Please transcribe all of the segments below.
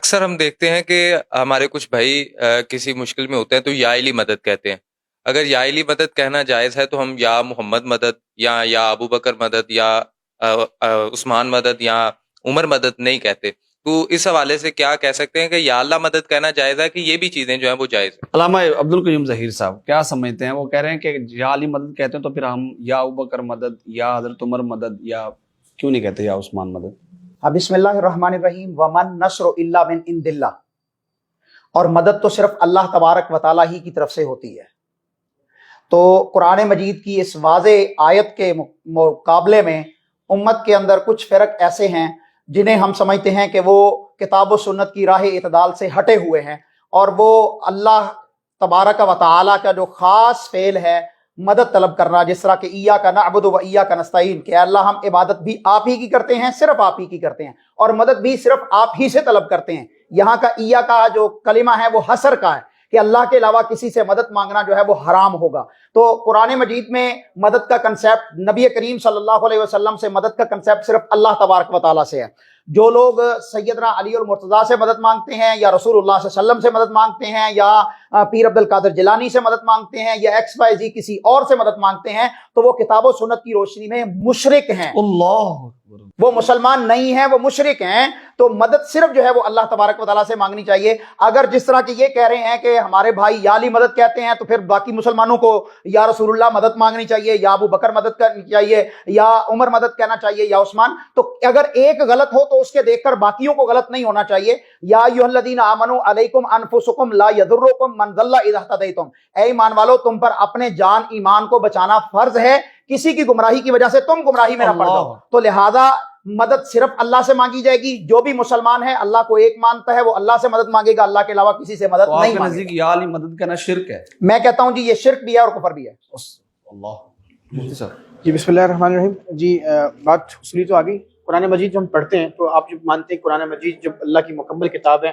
اکثر ہم دیکھتے ہیں کہ ہمارے کچھ بھائی کسی مشکل میں ہوتے ہیں تو یا علی مدد کہتے ہیں. اگر یا علی مدد کہنا جائز ہے تو ہم یا محمد مدد یا ابو بکر مدد یا عثمان مدد یا عمر مدد نہیں کہتے. تو اس حوالے سے کیا کہہ سکتے ہیں کہ یا اللہ مدد کہنا جائز ہے کہ یہ بھی چیزیں جو ہیں وہ جائز ہیں؟ علامہ عبدالقیوم ظہیر صاحب کیا سمجھتے ہیں؟ وہ کہہ رہے ہیں کہ یا علی مدد کہتے ہیں تو پھر ہم یا ابو بکر مدد یا حضرت عمر مدد یا کیوں نہیں کہتے یا عثمان مدد؟ بسم اللہ الرحمن الرحیم. ومن نصر الا من عند اللہ، اور مدد تو صرف اللہ تبارک و تعالیٰ ہی کی طرف سے ہوتی ہے. تو قرآن مجید کی اس واضح آیت کے مقابلے میں امت کے اندر کچھ فرق ایسے ہیں جنہیں ہم سمجھتے ہیں کہ وہ کتاب و سنت کی راہ اعتدال سے ہٹے ہوئے ہیں، اور وہ اللہ تبارک و تعالیٰ کا جو خاص فعل ہے مدد طلب کرنا، جس طرح کہ ایاک نعبد و ایاک نستعین، کہ اللہ ہم عبادت بھی آپ ہی کی کرتے ہیں، صرف آپ ہی کی کرتے ہیں، اور مدد بھی صرف آپ ہی سے طلب کرتے ہیں. یہاں کا ایاک کا جو کلمہ ہے وہ حصر کا ہے کہ اللہ کے علاوہ کسی سے مدد مانگنا جو ہے وہ حرام ہوگا. تو قرآن مجید میں مدد کا کنسیپٹ، نبی کریم صلی اللہ علیہ وسلم سے مدد کا کنسیپٹ صرف اللہ تبارک و تعالیٰ سے ہے. جو لوگ سیدنا علی المرتضیٰ سے مدد مانگتے ہیں، یا رسول اللہ صلی اللہ علیہ وسلم سے مدد مانگتے ہیں، یا پیر عبد القادر جیلانی سے مدد مانگتے ہیں، یا ایکس وائی زی کسی اور سے مدد مانگتے ہیں، تو وہ کتاب و سنت کی روشنی میں مشرک ہیں. اللہ وہ مسلمان نہیں ہیں، وہ مشرک ہیں. تو مدد صرف جو ہے وہ اللہ تبارک و تعالیٰ سے مانگنی چاہیے. اگر جس طرح کہ یہ کہہ رہے ہیں کہ ہمارے بھائی یا علی مدد کہتے ہیں تو پھر باقی مسلمانوں کو یا رسول اللہ مدد مانگنی چاہیے، یا ابو بکر مدد کرنی چاہیے، یا عمر مدد کہنا چاہیے، یا عثمان. تو اگر ایک غلط ہو تو اس کے دیکھ کر باقیوں کو غلط نہیں ہونا چاہیے. یا ایھا الذین آمنوا علیکم انفسکم لا یضرکم من ضل اذا اہتدیتم، اے ایمان والو تم پر اپنے جان ایمان کو بچانا فرض ہے، کسی کی گمراہی کی وجہ سے تم گمراہی میں نہ پڑ جاؤ. تو لہذا مدد صرف اللہ سے مانگی جائے گی. جو بھی مسلمان ہے اللہ کو ایک مانتا ہے وہ اللہ سے مدد مانگے گا، اللہ کے علاوہ کسی سے مدد نہیں مانگے گا. نزدیک یا علی مدد کہنا شرک ہے؟ میں کہتا ہوں جی یہ شرک بھی ہے اور کفر بھی ہے. اللہ. مفتی صاحب جی بسم اللہ الرحمن الرحیم. جی بات سنی تو آ گئی. قرآن مجید جو ہم پڑھتے ہیں تو آپ جو مانتے ہیں قرآن مجید جب اللہ کی مکمل کتاب ہے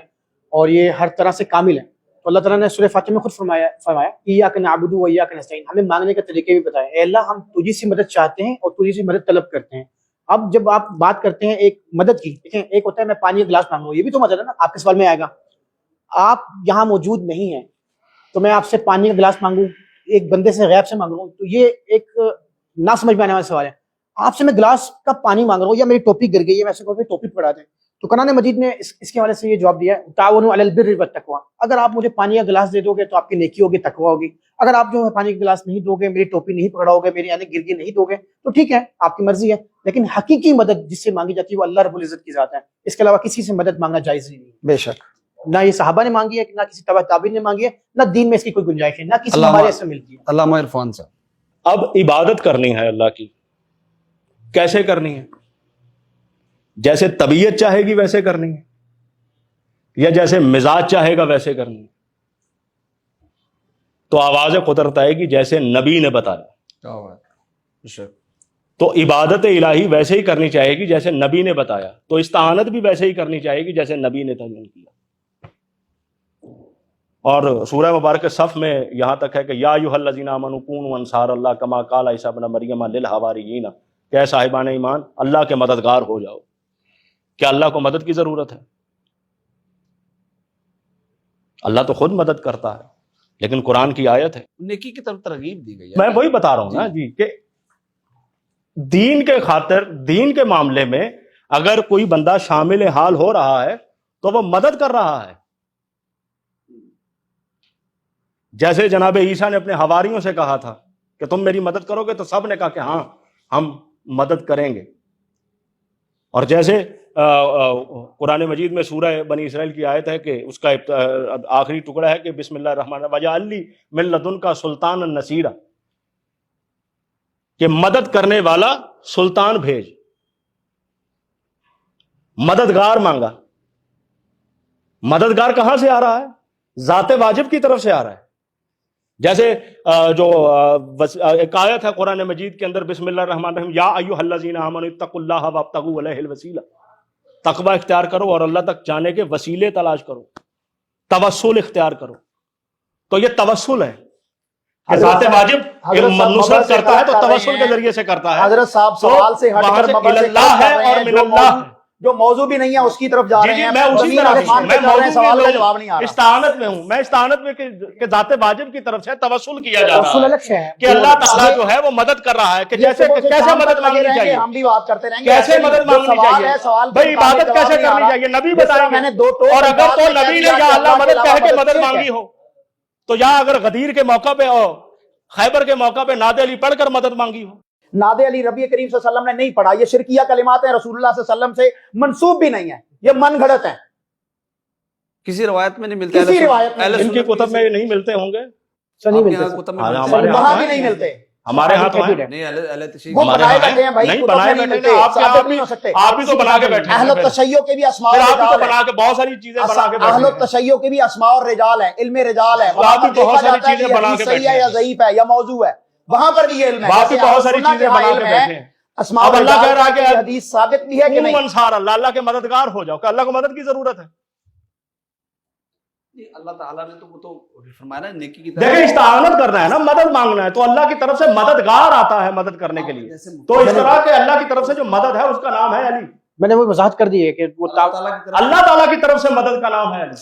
اور یہ ہر طرح سے کامل ہے، تو اللہ تعالیٰ نے سورہ فاتحہ میں خود فرمایا ایاک نعبد و ایاک نستعین، ہمیں مانگنے کے طریقے بھی بتائے. اے اللہ ہم تجھی سے مدد چاہتے ہیں اور تجھی سے مدد طلب کرتے ہیں. اب جب آپ بات کرتے ہیں ایک مدد کی، دیکھیں ایک ہوتا ہے میں پانی کا گلاس مانگوں، یہ بھی تو مدد ہے نا. آپ کے سوال میں آئے گا آپ یہاں موجود نہیں ہیں تو میں آپ سے پانی کا گلاس مانگوں، ایک بندے سے غیب سے مانگ رہا ہوں، تو یہ ایک نہ سمجھ میں آنے والا سوال ہے. آپ سے میں گلاس کا پانی مانگ رہا ہوں یا میری ٹوپی گر گئی ہے، میں ایسے کہوں ٹوپی پکڑا دیں. تو قرآن مجید نے اس کے حوالے سے یہ جواب دیا ہے تعاونوا علی البر والتقوی، اگر آپ مجھے پانی کا گلاس دے دو گے تو آپ کی نیکی ہوگی، تقوی ہوگی. اگر آپ جو ہے پانی کا گلاس نہیں دو گے، میری ٹوپی نہیں پکڑاؤ گے، میری یعنی گرگی نہیں دو گے تو ٹھیک ہے آپ کی مرضی ہے. لیکن حقیقی مدد جس سے مانگی جاتی ہے وہ اللہ رب العزت کی ذات ہے، اس کے علاوہ کسی سے مدد مانگنا جائز نہیں. بے شک نہ یہ صحابہ نے مانگی ہے، نہ کسی تبع تابعین نے مانگی ہے، نہ دین میں اس کی کوئی گنجائش ہے، نہ کسی ہمارے سے ملتی ہے. علامہ عرفان صاحب اب عبادت کرنی ہے اللہ کی، کیسے کرنی ہے؟ جیسے طبیعت چاہے گی ویسے کرنی ہے، یا جیسے مزاج چاہے گا ویسے کرنی ہے؟ تو آواز قدرت آئے گی جیسے نبی نے بتایا. کیا بات ہے. تو عبادت الہی ویسے ہی کرنی چاہے گی جیسے نبی نے بتایا، تو استعانت بھی ویسے ہی کرنی چاہے گی جیسے نبی نے تعین کیا. اور سورہ مبارکہ صف میں یہاں تک ہے کہ یا ایھا الذین آمنوا کونوا انصار اللہ کما قال عیسی ابن مریم للحواریین، کہ اے صاحبان ایمان اللہ کے مددگار ہو جاؤ. کیا اللہ کو مدد کی ضرورت ہے؟ اللہ تو خود مدد کرتا ہے، لیکن قرآن کی آیت ہے، نیکی کی طرف ترغیب دی گئی ہے. میں وہی بتا رہا ہوں نا جی کہ دین کے خاطر، دین کے معاملے میں اگر کوئی بندہ شامل حال ہو رہا ہے تو وہ مدد کر رہا ہے. جیسے جناب عیسیٰ نے اپنے حواریوں سے کہا تھا کہ تم میری مدد کرو گے، تو سب نے کہا کہ ہاں ہم مدد کریں گے. اور جیسے قرآن مجید میں سورہ بنی اسرائیل کی آیت ہے کہ اس کا آخری ٹکڑا ہے کہ بسم اللہ الرحمن الرحیم وجعل لی من لدنک سلطانا نصیرا، کہ مدد کرنے والا سلطان بھیج. مددگار مانگا. مددگار کہاں سے آ رہا ہے؟ ذات واجب کی طرف سے آ رہا ہے. جیسے جو ایک آیت ہے قرآن مجید کے اندر بسم اللہ الرحمن الرحیم یا ایھا الذین آمنوا اتقوا اللہ وابتغوا الیہ الوسیلہ، تقوی اختیار کرو اور اللہ تک جانے کے وسیلے تلاش کرو، توسل اختیار کرو. تو یہ توسل ہے کہ ذات واجب نصرت کرتا ہے تو توسل کے ذریعے سے کرتا ہے. حضرت صاحب سوال سے ہٹ کر اللہ ہے اور من اللہ जो मौजू भी नहीं है उसकी तरफ जा जी, रहे जी, हैं, मैं उसी ज़मीन तरफ आसमान हूं, पे मैं चल रहे हैं, मौजूद सवाल में का हूं, जवाब नहीं आ रहा। इस्तानत में हूं, मैं इस्तानत में कि जाते वाजिब की तरफ से तवस्सुल किया जा रहा तवस्सुल है अलग से है कि अल्लाह ताला जो है वो मदद कर रहा है कि ये जैसे सुबह से कैसे शाम मदद तक लगे मांगनी रहेंगे, चाहिए, हम भी बात करते रहेंगे। कैसे ऐसे मदद जो मांगनी सवाल चाहिए, है, सवाल का भाई इबादत जवाब कैसे नहीं आ करनी रहा। चाहिए, नबी जिस तरह बताएंगे। मैंने दो टोक और अगर निकाल तो के कह नबी ने दिया या कि अल्लाह के मदद अलावा कह के मदद शिर्क मांगी है। हो, तो या अगर गदीर के मौका पे और खैबर के मौका पे नादे अली पढ़कर मदद मांगी हो, नादे अली रबी करीम सल्लल्लाहु अलैहि वसल्लम ने नहीं पढ़ा, ये शिरकिया कलिमात हैं, रसूलुल्लाह सल्लल्लाहु अलैहि वसल्लम से मंसूब भी नहीं है, ये मन घड़त है, किसी रिवायत में नहीं मिलता, किसी रिवायत में इनकी कुतुब में ये नहीं मिलते होंगे, नहीं आपके मिलते यहाँ सर। कुतुब में हाँ, मिलते हमारे हैं? यहाँ वहां तो भी है। नहीं मिलते, हमारे यहाँ तो है। नहीं, अहले तशय्युह वो हमारे बनाए यहाँ बैठे हैं भाई, नहीं कुतुब बनाए में नहीं बैठे मिलते, हैं, आपके साबित आप नहीं भी हो सकते। आप भी तो बना के बैठे हैं, अहल फिर तशय्युह के भी अस्मा फिर और आप भी तो रिजाल बना है, के बहुत सारी चीजें बना के बैठे अहल हैं। तशय्युह के भी अस्मा और रिजाल है, इल्म रिजाल है, तो वहां आप भी पर देखा बहुत सारी जाता है कि चीजें बना हदीस के सही बैठे है या हैं। ज़ईफ है या मौजू है, वहां पर भी ये इल्म है। वहां भी जैसे बहुत सारी सुन्नत चीजें जहां बना के इल्म बैठे है, हैं। अस्मा अब और अल्लाह रिजाल कह रहा है की कि हदीस साबित भी है कि नहीं। अंसार अल्लाह के मददगार हो जाओ, कि अल्लाह को मदद की जरूरत है। अल्लाह ताला ने तो वो तो फरमाया ना, नेकी की देखिए इस्तानत करना है ना, मदद मांगना है, तो अल्लाह की तरफ से मददगार आता है मदद करने के लिए। तो इस तरह के अल्लाह की तरफ से जो मदद है उसका नाम है अली। मैंने वो वजाहत कर दी है कि वो अल्लाह ताला की तरफ से मदद का नाम है अली।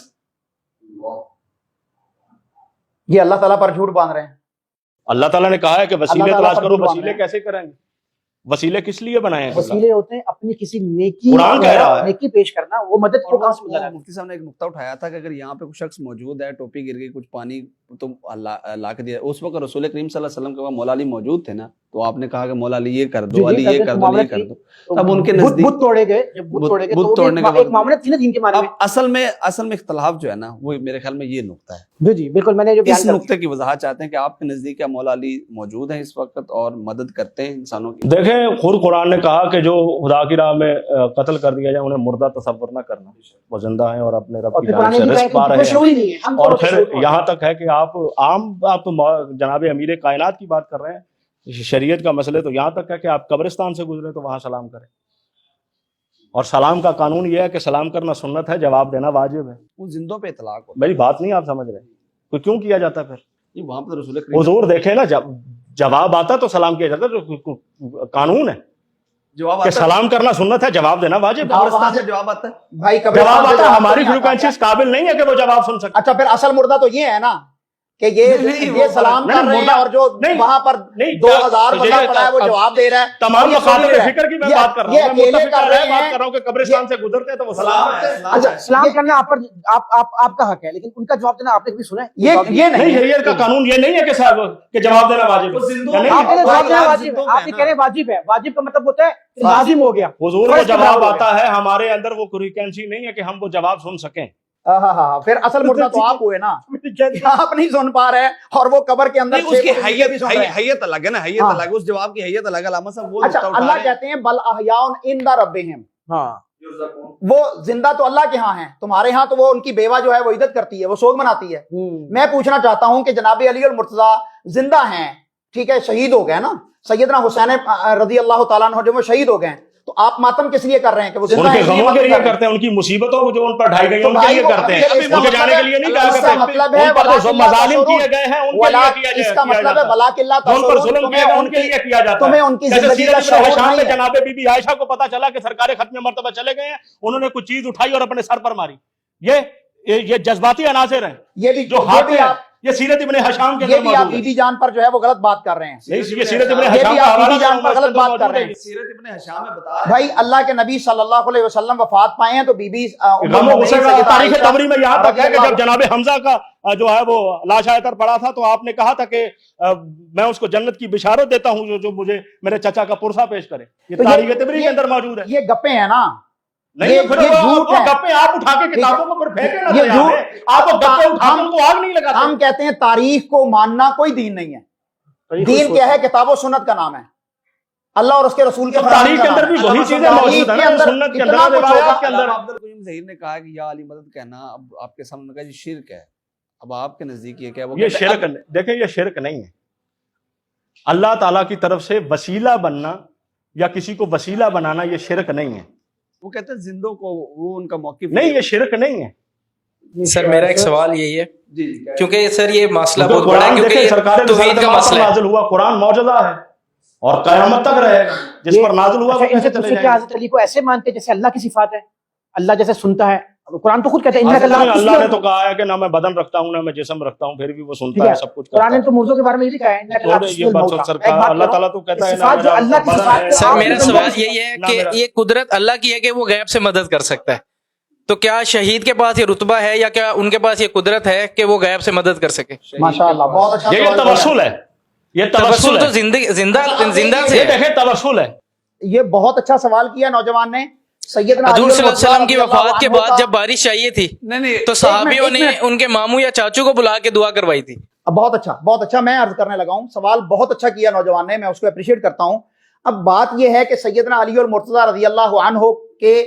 ये अल्लाह ताला पर झूठ बांध रहे हैं। अल्लाह ताला ने कहा है कि वसीले अल्लाह ताला तलाश पर करो, जुबान वसीले है। कैसे करेंगे, वसीले किस लिए बनाए हैं? वसीले होते हैं अपनी किसी नेकी कुरान कह रहा है। नेकी पेश करना, वो मदद को कहां से मिला है? मुफ्ती साहब ने एक नुक्ता उठाया था कि अगर यहाँ पे कोई शख्स मौजूद है, टोपी गिर गई, कुछ पानी तो ला के दिया, उस वक्त रसूल करीम सल्लल्लाहु अलैहि वसल्लम के वहाँ मौला अली मौजूद थे ना, तो आपने कहा कि मौला अली ये कर जी, दो, अली ये कर दो, अली ये कर दो। तो तब उनके बुत नजदीक तोड़े गए, जब बुत तोड़े गए बुत तो वो भी तोड़ने के एक बाद मामला थी ना दीन के बारे में। अब असल में इख्तलाफ जो है ना, वो मेरे ख्याल में ये नुक्ता है। जी जी बिल्कुल, मैंने जो बयान इस कर नुक्ते की वजाहत चाहते हैं कि आपके नजदीक क्या मौला अली मौजूद हैं इस वक्त और मदद करते हैं इंसानों की? देखें, खुद कुरान ने कहा कि जो खुदा की राह में कत्ल कर दिया जाए उन्हें मुर्दा तसव्वुर न करना, वो जिंदा है और अपने रब और की फिर जान कुरान से ने भी रिस्क पा कहा रहे कि हैं। शऊर ही नहीं है, हम और तो फिर शऊर यहाँ तक है कि आप जनाब अमीर कायनात की बात कर रहे हैं, शरीयत का मसले तो यहाँ तक है कि आप कब्रिस्तान से गुजरे तो वहां सलाम करें, और सलाम का कानून यह है कि सलाम करना सुन्नत है, जवाब देना वाजिब है। वो जिंदों पे इतलाक हो, मेरी बात नहीं आप समझ रहे, तो क्यों किया जाता फिर? ये वहां पर रसूल करीम हुजूर देखे ना, जवाब आता तो सलाम किया जाता, तो कानून है जवाब कि आता है, सलाम करना सुन्नत है, जवाब देना वाजिब है। कब्रिस्तान से जवाब आता है। भाई जवाब कब्रिस्तान से आता है, जवाब हमारी नहीं आता। फ्रीक्वेंसी इस काबिल नहीं है कि वो जवाब सुन सके। अच्छा, फिर असल मुर्दा तो ये है ना कि ये नहीं, ये वो सलाम नहीं, कर रहे हैं मुर्दा- और जो नहीं, वहां पर नहीं, 2000 तो बंदा ये- पड़ा है वो अब जवाब दे रहा है। तमाम और ये मखातिब सुन रहा है। फिक्र की मैं ये- बात कर रहा ये हूँ, मैं अकेले मुत्तफिक कर कर रहे रहे हैं, बात हैं। कर रहा हूँ कि कब्रिस्तान से गुजरते हैं तो वो सलाम है। अच्छा, सलाम करना आप पर आपका हक है, लेकिन उनका जवाब देना आपने कभी सुना है? ये नहीं, नहीं शरीयत का कानून ये नहीं है कि साहब कि जवाब देना वाजिब वो है। जिंदों या नहीं आप है? जवाब देना भाई, वाजिब है, जिंदों आप ये में कह रहे हैं वाजिब है, वाजिब का मतलब होता है कि लाजिम हो गया। हुजूर को फर्ज के जवाब बराबर हो आता है, हमारे अंदर वो फ्रीक्वेंसी नहीं है कि हम वो जवाब सुन सकें। हाँ, फिर असल मुर्दा तो आप हुए ना, आप नहीं सुन पा रहे हैं और वो कब्र के अंदर नहीं, उसकी 6 फुट नीचे भी सुन रहे हैं। हैयत अलग है ना, हैयत हाँ। अलग है, उस जवाब की हैयत अलग है। अलामा साहब वो अच्छा, नुक्ता उठा अल्लाह रहे हैं। कहते हैं बल अहयाउन इंदा रब्बिहिम, हाँ, वो जिंदा तो अल्लाह के यहाँ है, तुम्हारे यहाँ तो वो उनकी बेवा जो है वो इज्जत करती है, वो सोग मनाती है। मैं पूछना चाहता हूं कि जनाब अली और मुर्तजा जिंदा हैं, ठीक है, शहीद हो गए ना, सैयदना हुसैन रजी अल्लाह तआला अन्हु जो वो शहीद हो गए, तो आप मातम किस लिए कर रहे हैं कि वो जिंदा उनके हैं, इसलिए गमों के मातम लिए कर रहे हैं? करते हैं, उनकी मुसीबतों को जो उन पर ढाई गई हैं तो उनके भाई लिए वो करते हैं, इसका उनके जाने के लिए नहीं कहा इसका करते। मतलब है उन पर जो वलाकिल्ला मजालिम तशुरून, किए गए हैं उनके लिए किया जाए, इसका किया मतलब है जाता है। वलाकिल्ला जो उन पर तशुरून, जुल्म किया गया उनके लिए किया जाता है। तुम्हें उनकी जैसे जिंदगी सीरत का इब्न शऊर हिशाम नहीं में है। जनाबे बीबी आयशा को पता चला कि सरकार खत्म मर्तबा चले गए हैं, उन्होंने कुछ चीज उठाई और अपने सर पर मारी। ये जज्बाती अनासर हैं, ये भी जो हाथ भी में आप ये सीरत इब्न हिशाम के ये अंदर भी आप मौजूद है। बीबी जान पर जो है वो गलत बात कर रहे हैं। नहीं, ये सीरत इब्न ये हिशाम भी का आप बीबी हवाला जान पर गलत बात कर रहे हैं। सीरत इब्ने हिशाम में बता रहे भाई अल्लाह के नबी सल्लल्लाहु अलैहि वसल्लम वफात पाए हैं तो बीबी गम गुस्से का तारीख तबरी में यहाँ तक है कि जब जनाब हमजा का जो है वो लाशायतर पड़ा था तो आपने कहा था कि मैं उसको जन्नत की बिशारत देता हूँ जो मुझे मेरे चचा का पुरसा पेश करे। ये तारीख तबरी के अंदर मौजूद है। ये गप्पे हैं ना, नहीं, फिर ये वो झूठ है। गप्पे आप उठा के किताबों को फिर फेंके ना, ये तो यहाँ झूठ- पे आप वो गप्पे उठा के हम- उनको आग नहीं लगाते। हम कहते हैं तारीख को मानना कोई दीन नहीं है। दीन क्या है? किताब सुन्नत का नाम है, अल्लाह और उसके रसूल के तो फरमान तारीख का के अंदर नाम भी है। वही चीजें तारीख मौजूद है के ना, अंदर सुन्नत के इतना अंदर, कुछ रिवायात होगा। के अंदर। अब्दुल करीम ज़हीर ने कहा कि या अली मदद कहना अब आपके सामने उन्होंने कहा जी शिर्क है। अब आपके नजदीक ये क्या? वो ये कहते हैं, शिरक, देखें ये शिरक नहीं है। अल्लाह ताला की तरफ से वसीला बनना या किसी को वसीला बनाना ये शिरक नहीं है। वो कहते हैं जिंदों को वो उनका मौकिफ नहीं, ये शिरक नहीं है। सर मेरा एक सवाल यही है, जी क्योंकि सर ये मसला तो बहुत बड़ा है, कुरान क्योंकि देखें, ये सरकार तौहीद का रिसालत मसला है। नाज़िल हुआ, कुरान मौजूदा है, اور قیامت تک رہے گا. جس پر نازل ہوا وہ کیسے چلے کیا جائیں گے؟ حضرت علی کو ایسے مانتے جیسے اللہ کی صفات ہے, اللہ جیسے سنتا ہے؟ قرآن تو خود کہتا ہے اللہ نے تو کہا ہے کہ نہ میں بدن رکھتا ہوں نہ میں جسم رکھتا ہوں, پھر بھی وہ سنتا ہے, سب کچھ کرتا قرآن ہے. نے تو مردوں کے بارے میں یہ لکھا ہے. یہ بات سرکار اللہ تعالیٰ تو کہتا ہے صفات جو اللہ کی صفات ہے. سر میرا سوال یہی ہے کہ یہ قدرت اللہ کی ہے کہ وہ غیب سے مدد کر سکتا ہے, تو کیا شہید کے پاس یہ رتبہ ہے یا کیا ان کے پاس یہ قدرت ہے کہ وہ غیب سے مدد کر سکے؟ ماشاءاللہ بہت اچھا یہ سوال توسل ہے, یہ توسل تو ہے, زندہ سے یہ ہے. دیکھیں توسل ہے. یہ بہت اچھا سوال کیا نوجوان نے. سیدنا حضور علی صلی اللہ علیہ وسلم کی رضی اللہ وفات کے عنہ بعد کا- جب بارش چاہیے تھی نہیں تو صحابیوں ایک نے منٹ. ان کے ماموں یا چاچو کو بلا کے دعا کروائی تھی. بہت اچھا میں عرض کرنے لگا ہوں. سوال بہت اچھا کیا نوجوان نے, میں اس کو اپریشیٹ کرتا ہوں. اب بات یہ ہے کہ سیدنا علی المرتضیٰ رضی اللہ عنہ کے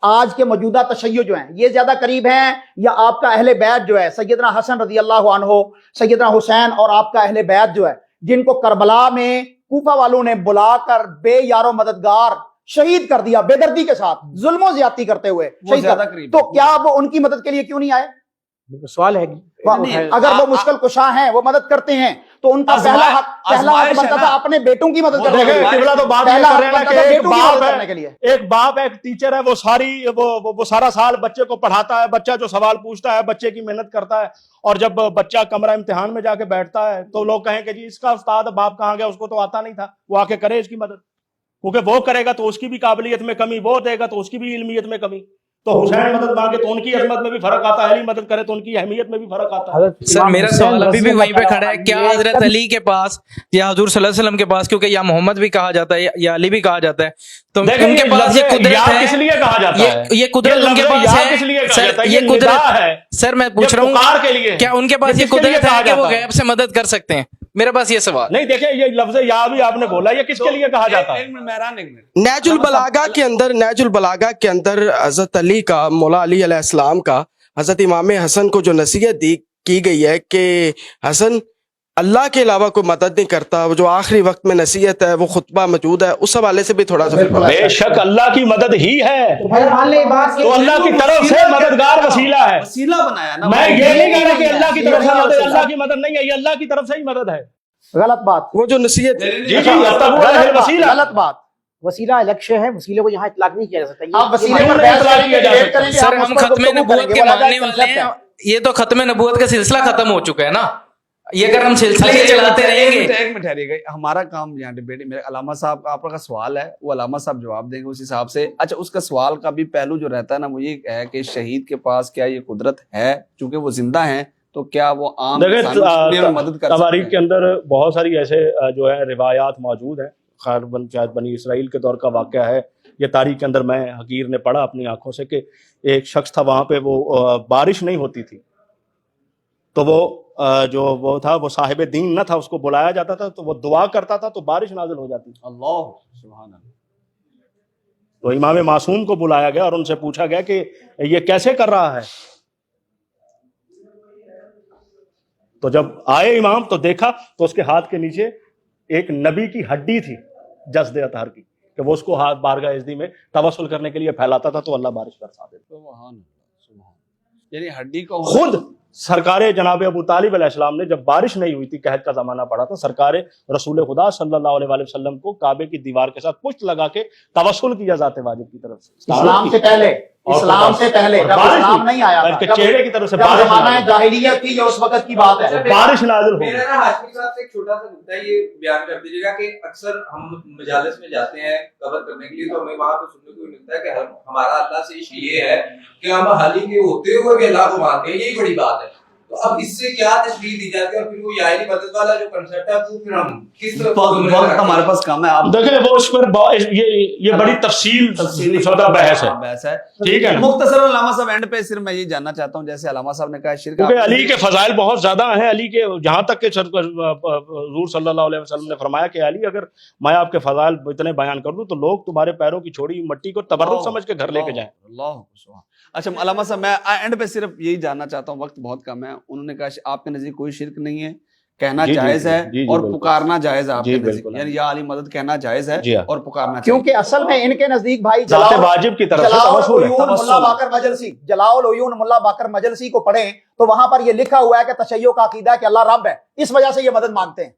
آج کے موجودہ تشیع جو ہیں یہ زیادہ قریب ہیں یا آپ کا اہل بیت جو ہے سیدنا حسن رضی اللہ عنہ, سیدنا حسین اور آپ کا اہل بیت جو ہے جن کو کربلا میں کوفہ والوں نے بلا کر بے یار و مددگار شہید کر دیا بے دردی کے ساتھ ظلم و زیادتی کرتے ہوئے وہ شہید زیادہ کر, قریب تو کیا وہ ان کی مدد کے لیے کیوں نہیں آئے؟ سوال ہے اگر وہ مشکل کشا ہیں وہ مدد کرتے ہیں تو ان کا پہلا حق بنتا تھا اپنے بیٹوں کی مدد کرنے کے لیے. قبلہ تو بات یہ پہلا کر حق رہے ہیں بنتا کہ تھا ایک بیٹوں کی باپ مدد ہے, کرنے کے لیے. ایک باپ ہے, ایک ٹیچر ہے, وہ سارا سال بچے کو پڑھاتا ہے, بچہ جو سوال پوچھتا ہے بچے کی محنت کرتا ہے, اور جب بچہ کمرہ امتحان میں جا کے بیٹھتا ہے تو لوگ کہیں کہ جی اس کا استاد باپ کہاں گیا, اس کو تو آتا نہیں تھا, وہ آ کے کرے اس کی مدد, کیونکہ وہ کرے گا تو اس کی بھی قابلیت میں کمی, وہ دے گا تو اس کی بھی علمیت میں کمی. تو حسین مدد مانگے تو ان کی عظمت میں بھی فرق آتا ہے, علی مدد کرے تو ان کی اہمیت میں بھی فرق آتا ہے. سر میرا سوال ابھی بھی وہیں پہ کھڑا ہے, کیا حضرت علی کے پاس یا حضور صلی اللہ علیہ وسلم کے پاس, کیونکہ یا محمد بھی کہا جاتا ہے یا علی بھی کہا جاتا ہے, تو ان کے پاس یہ قدرت ہے, کس لیے کہا جاتا ہے, یہ قدرت ان کے پاس ہے سر, یہ قدرت ہے سر, میں پوچھ رہا ہوں کیا ان کے پاس یہ قدرت ہے کہ وہ غیب سے مدد کر سکتے ہیں؟ میرے پاس یہ سوال نہیں. دیکھیں یہ لفظ یا بھی آپ نے بولا, یہ کس کے لیے کہا جاتا ہے؟ نیج البلاغہ کے اندر حضرت علی کا, مولا علی علیہ السلام کا حضرت امام حسن کو جو نصیحت کی گئی ہے کہ حسن اللہ کے علاوہ کوئی مدد نہیں کرتا, وہ جو آخری وقت میں نصیحت ہے وہ خطبہ موجود ہے, اس حوالے سے بھی تھوڑا سا بے شک اللہ کی مدد ہی ہے, تو اللہ کی طرف سے مددگار وسیلہ ہے. وسیلہ بنایا نا, میں یہ نہیں کہہ رہا کہ اللہ کی طرف سے مدد, اللہ کی مدد نہیں ہے, یہ اللہ کی طرف سے ہی مدد ہے. غلط بات, وہ جو نصیحت غلط بات. وسیلہ الگ شے ہے, وسیلے کو یہاں اطلاق نہیں کیا جا سکتا. آپ وسیلے پر بحث کریں گے, ڈیبیٹ کریں گے, سر آپ ہم اس پر ختم گفتگو نبوت کریں کے گے, وہ ماننے الگ والے concept ہیں, ہے. یہ تو ختم نبوت کا سلسلہ ختم ہو چکا ہے نا, یہ اگر ہم سلسلے چلاتے رہیں گے. ایک منٹ ٹھہریے گا, ہمارا کام یہاں ڈیبیٹ, میرے علامہ صاحب کا آپ کا سوال ہے, وہ علامہ صاحب جواب دیں گے اس حساب سے. اچھا اس کا سوال کا بھی پہلو جو رہتا ہے نا وہ یہ ہے کہ شہید کے پاس کیا یہ قدرت ہے, چونکہ وہ زندہ ہیں تو کیا وہ عام مدد کر تواریخ کے اندر بہت ساری ایسے جو ہے روایات موجود ہیں, خیر شاید بنی اسرائیل کے دور کا واقعہ ہے, یہ تاریخ کے اندر میں حقیر نے پڑھا اپنی آنکھوں سے کہ ایک شخص تھا, وہاں پہ وہ بارش نہیں ہوتی تھی, تو وہ جو وہ تھا وہ صاحب دین نہ تھا, اس کو بلایا جاتا تھا تو وہ دعا کرتا تھا تو بارش نازل ہو جاتی. اللہ سبحان اللہ. تو امام معصوم کو بلایا گیا اور ان سے پوچھا گیا کہ یہ کیسے کر رہا ہے, تو جب آئے امام تو دیکھا تو اس کے ہاتھ کے نیچے ایک نبی کی ہڈی تھی جسد اطہر کی, کہ وہ اس کو ہاتھ بارگاہ ازدی میں توسل کرنے کے لیے پھیلاتا تھا تو اللہ بارش برسا دیتا. سبحان اللہ. یعنی ہڈی کو خود سرکار جناب ابو طالب علیہ السلام نے جب بارش نہیں ہوئی تھی, قحط کا زمانہ پڑا تھا, سرکار رسول خدا صلی اللہ علیہ وآلہ وسلم کو کعبے کی دیوار کے ساتھ پشت لگا کے توسل کیا ذات واجب کی طرف سے, اسلام سے پہلے جب اسلام نہیں آیا تھا, چہرے کی طرف سے جب زمانہ جاہلیت تھی, یہ اس وقت کی بات ہے, بارش نازل ہو گئی. میرا نا ہاشمی صاحب سے ایک چھوٹا سا نکتہ یہ بیان کر دیجیے گا کہ اکثر ہم مجالس میں جاتے ہیں کور کرنے کے لیے, تو ہمیں وہاں پہ سننے کو ملتا ہے کہ ہمارا اللہ سے عشق یہ ہے کہ ہم حالی کے ہوتے ہوئے بھی اللہ کو مانتے ہیں, یہی بڑی بات ہے. تو اب اس سے کیا تشریح دی جاتی ہے, اور پھر وہ یائی مدد والا جو کنسپٹ ہے وہ پھر ہم کس طرح ہمارے پاس کام ہے, آپ دیکھیں وہ اس پر یہ بڑی تفصیل شدہ بحث ہے, ٹھیک ہے نا. مختصر علامہ صاحب اینڈ پہ صرف میں یہ جاننا چاہتا ہوں, جیسے علامہ صاحب نے کہا شرک, کیونکہ علی کے فضائل بہت زیادہ ہیں, علی کے جہاں تک کہ حضور صلی اللہ علیہ وسلم نے فرمایا کہ علی اگر میں آپ کے فضائل اتنے بیان کر دوں تو لوگ تمہارے پیروں کی چھوڑی مٹی کو تبرک سمجھ کے گھر لے کے جائیں. اللہ. اچھا علامہ صاحب میں اینڈ پہ صرف یہی جاننا چاہتا ہوں, وقت بہت کم ہے, انہوں نے کہا آپ کے نزدیک کوئی شرک نہیں ہے, کہنا جائز ہے اور پکارنا جائز ہے آپ کے نزدیک, یعنی یا علی مدد کہنا جائز ہے اور پکارنا چاہیے, کیونکہ اصل میں ان کے نزدیک بھائی ذات واجب کی طرف سے توسل ہے. ملا باقر مجلسی, جلاؤ العیون ملا باقر مجلسی کو پڑھیں تو وہاں پر یہ لکھا ہوا ہے کہ تشیع کا عقیدہ ہے کہ اللہ رب ہے, اس وجہ سے یہ مدد مانگتے ہیں.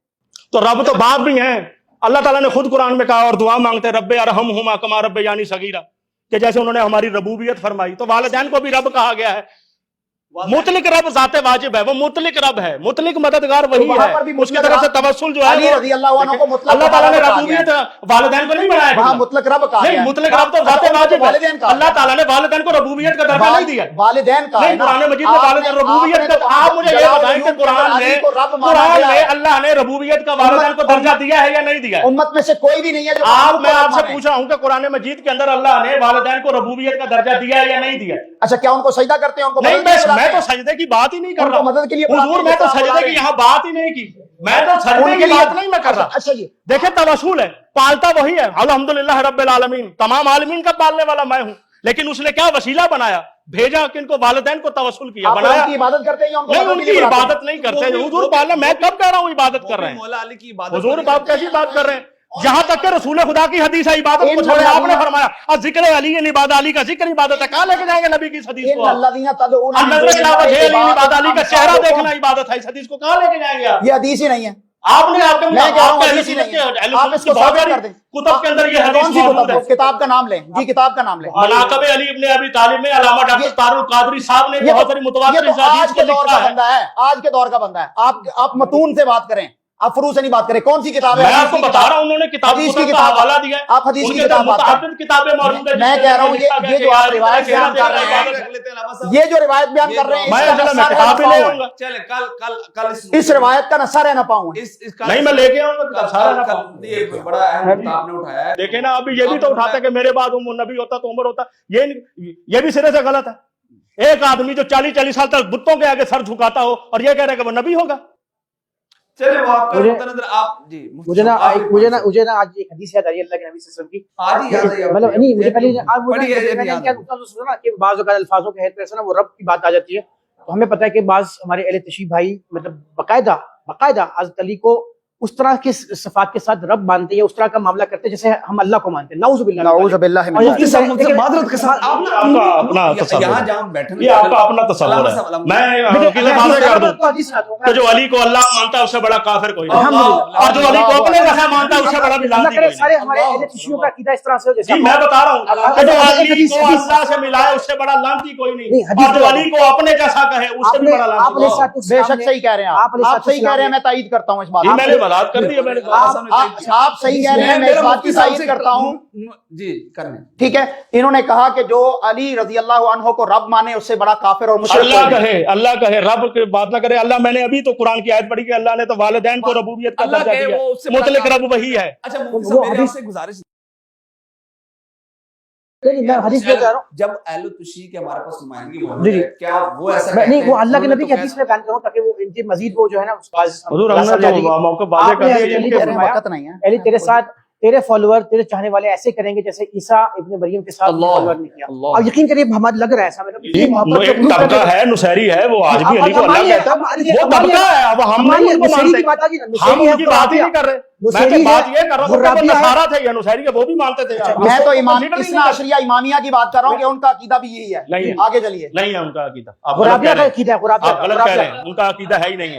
تو رب تو باپ بھی ہیں, अल्लाह ताला ने खुद कुरान में कहा और दुआ मांगते रब्बे अरहमहुमा कमा रब्बयानी सगीरा, कि जैसे उन्होंने हमारी रबूबियत फरमाई। तो वालिदैन को भी रब कहा गया है। मुतलिक रब जाते वाजिब है, वो मुतलिक रब है, मुतलिक मददगार वही वहां पर भी है। उसकी तरफ से तवस्सुल जो है अली रज़ी अल्लाह अन्हु को मुतलक अल्लाह ताला ने रब कहा रबूबियत वालिदैन को नहीं बनाया। वहां मुतलक रब कहा नहीं, गया है। मुतलक रब तो जाते वाजिब है। वालिदैन का अल्लाह ताला ने वालिदैन को रबूबियत का दर्जा नहीं दिया। वालिदैन का है नहीं, ना। कुरान मजीद में वालिदैन रबूबियत का, आप मुझे ये बताएं कि कुरान में अल्लाह ने रबूबियत का वालिदैन को दर्जा दिया है या नहीं दिया है? उम्मत में से कोई भी नहीं है जो आप, मैं आपसे पूछ रहा हूं कि कुरान मजीद के अंदर अल्लाह ने वालिदैन को रबूबियत का दर्जा दिया है या नहीं दिया? अच्छा, क्या उनको सजदा करते हैं? उनको नहीं, मदद के लिए मैं तो बुलाते हैं? सजदे की बात ही नहीं कर उनको रहा। मदद के लिए हुजूर, मैं तो सजदे की यहाँ बात ही नहीं की, मैं तो सजदे उनके की लिए बात नहीं मैं कर रहा। अच्छा जी, देखे तवसूल है, पालता वही है, अल्हम्दुलिल्लाह रब्बिल आलमीन, तमाम आलमीन का पालने वाला मैं हूं। लेकिन उसने क्या वसीला बनाया, भेजा कि इनको वालिदैन को तवसूल किया, आप बनाया। उनकी इबादत करते हैं या उनको नहीं, मदद के उनकी लिए बुलाते हैं? इबादत नहीं करते हुजूर। पालना, मैं कब कह रहा हूँ इबादत कर रहे हैं? मौला अली की इबादत हुजूर नहीं बाप करते कैसी हैं। बात कर रहे हैं? जहां तक के रसूल खुदा की हदीस है, इबादत को इन छोड़े आपने अल्लाह- फरमाया और जिक्र अली इबाद अली का जिक्र इबादत है। कहां लेके जाएंगे नबी की इस हदीस को? इन अल्लाज़ीना तदऊना और नजर के अलावा जे अली इबाद अली का चेहरा देखना इबादत है। इस हदीस को कहां लेके जाएंगे आप? ये हदीस ही नहीं है। आपने आपके मैं कह रहा हूं आपके हदीस ही अहले नहीं है। सुन्नत के- आप अहले इसको सुन्नत की बहुत साबित सारी कर दें। कुतुब के अंदर ये कौन हदीस सी मौजूद कुतुब? है। उस किताब का नाम लें जी, किताब का नाम लें। मनाक़िब अली इब्ने अबी तालिब में अल्लामा डॉक्टर तारुल कादरी साहब ने ये बहुत सारी ये मुतवातिर तो इस आज हदीस के को दौर लिखा का है। बंदा है, आज के दौर का बंदा है। आप मतून से बात करें, आप फुरू से नहीं बात करें। कौन सी किताब है? मैं आपको बता रहा हूं, उन्होंने किताब हदीस की का किताब हवाला दिया है। आप हदीस की उनके किताब अंदर बात करें। मुतअद्दिद किताबें मौजूद है। मैं कह रहा हूं ये जो आप रिवायत बयान कर रहे हैं, ये जो रिवायत बयान कर रहे हैं, मैं इसका चला नस्सा मैं रहना किताब भी ले पाऊं। आऊंगा। चले कल इस रिवायत का नस्सा रहना पाऊं। नहीं, मैं लेके आऊंगा किताब, सारा ना पाऊं। ये बड़ा अहम मुद्दा आपने उठाया है। देखे ना, अभी ये भी तो उठाते कि मेरे बाद उमर नबी होता तो उमर होता। ये भी सिरे से गलत है। एक आदमी जो 40-40 साल तक बुतों के आगे सर झुकाता हो और ये कह रहे कि वो नबी होगा। चलिए वो आपका मुझे- नुक्ता नज़र आप जी मुझे ना आज एक हदीस याद आ रही है अल्लाह के नबी सल्लल्लाहु अलैहि वसल्लम की। आज ही याद है मतलब नहीं, मुझे पहले आप पढ़िए, ये मैंने याद क्या है। नुकता तो सुना ना कि बाज़ औक़ात अल्फाज़ों के हेतु से ना वो रब की बात आ जाती है। तो हमें पता है कि बाज़ हमारे अहले तशरीफ़ भाई मतलब बकायदा हज़रत अली को उस तरह के सिफ़ात के साथ रब मानते हैं, उस तरह का मामला करते हैं जैसे हम अल्लाह को मानते हैं। नाऊज़ु बिल्लाह नाऊज़ु बिल्लाह मिन और ज़ालिक। मुफ्ती साहब मुझसे मादरत के साथ आप आपका अपना तसव्वुर यहाँ है। जहाँ बैठे ये आपका अपना तस्वुर है। मैं किसी बात कर दूं तो हदीस सुनाता हूं। कि जो अली को अल्लाह मानता है उससे बड़ा काफिर कोई नहीं, अल्हम्दुलिल्लाह। और जो अली को अपने जैसा मानता है उससे बड़ा अल्लाह बिलाती करे कोई सारे नहीं। हमारे अहले तशरीफ़ का अकीदा इस तरह से हो जैसे जी मैं बता रहा हूँ कि जो अली को हदीस- अल्लाह से मिलाए उससे बड़ा लांती कोई नहीं, नहीं, हदीस और जो अली को अपने जैसा कहे उससे भी बड़ा लांती कोई नहीं। बेशक सही कह रहे हैं आप सही कह रहे हैं, मैं तायीद करता हूँ इस बात जी को। मैंने वजाहत कर दी है, मैंने आप सही कह रहे हैं, मैं इस बात की तायीद करता हूँ। जी करने ठीक है, इन्होंने कहा कि जो अली रजी अल्लाह अन्हु को रब माने उससे बड़ा काफिर और मुशरिक अल्लाह कोई नहीं। कहे रब की बात ना करे। अल्लाह, मैंने अभी तो कुरान की आयत पढ़ी कि अल्लाह ने तो वालिदैन को रबूबियत का अल्लाह दर्जा कहे दिया वो उससे बड़ा मुतलिक काफिर। रब वही है। अच्छा मुफ्ती वो साहब मेरी हदीस- आपसे गुजारिश नहीं, मैं हदीस में कह रहा हूँ। जब अहले तशरीह के हमारे पास नुमाइंदगी जी, मौजूद जी। है, क्या वो ऐसा नहीं, कहते वो हैं? अल्लाह के उन्होंने नबी तो की हदीस में बयान करूँ ताकि वो इनके मजीद वो जो है ना हुजूर हमने तो मौका वाज़ेह कर दिया अली इनके ने फरमाया, वक्त नहीं है। अली तेरे साथ तेरे फॉलोअर तेरे चाहने वाले ऐसे करेंगे जैसे ईसा इब्ने मरियम के साथ अल्लाह, फॉलोअर ने किया। अल्लाह। और यकीन करिए हमारा लग रहा है ऐसा मतलब इतनी मोहब्बत एक जो प्रूव तबका करके- है नुसैरी है, वो आज भी अब अली को अल्लाह मानिए, कहता अब मानिए, है। वो अब मानिए, तबका है, अब हम नहीं मानिए, उनको नुसैरी मानते, की बात आ गई ना, हम नुसैरी है, उनकी बात ही नहीं कर रहे। मैं नुसैरी तो बात है, ये कर रहा हूँ कि वो गुर्राबिया है। नसारा थे या नुसैरी के, वो भी मानते थे यार। मैं तो उसको इमाम consider ही इसना नहीं अशरिया इमामिया की बात कर रहा हूँ कि उनका अकीदा भी यही है। नहीं है। आगे चलिए। नहीं है उनका अकीदा, आप गलत गुराबिया कह का रहे हैं। अकीदा है, गुराबिया आप गलत कह रहे हैं, उनका अकीदा है ही नहीं है।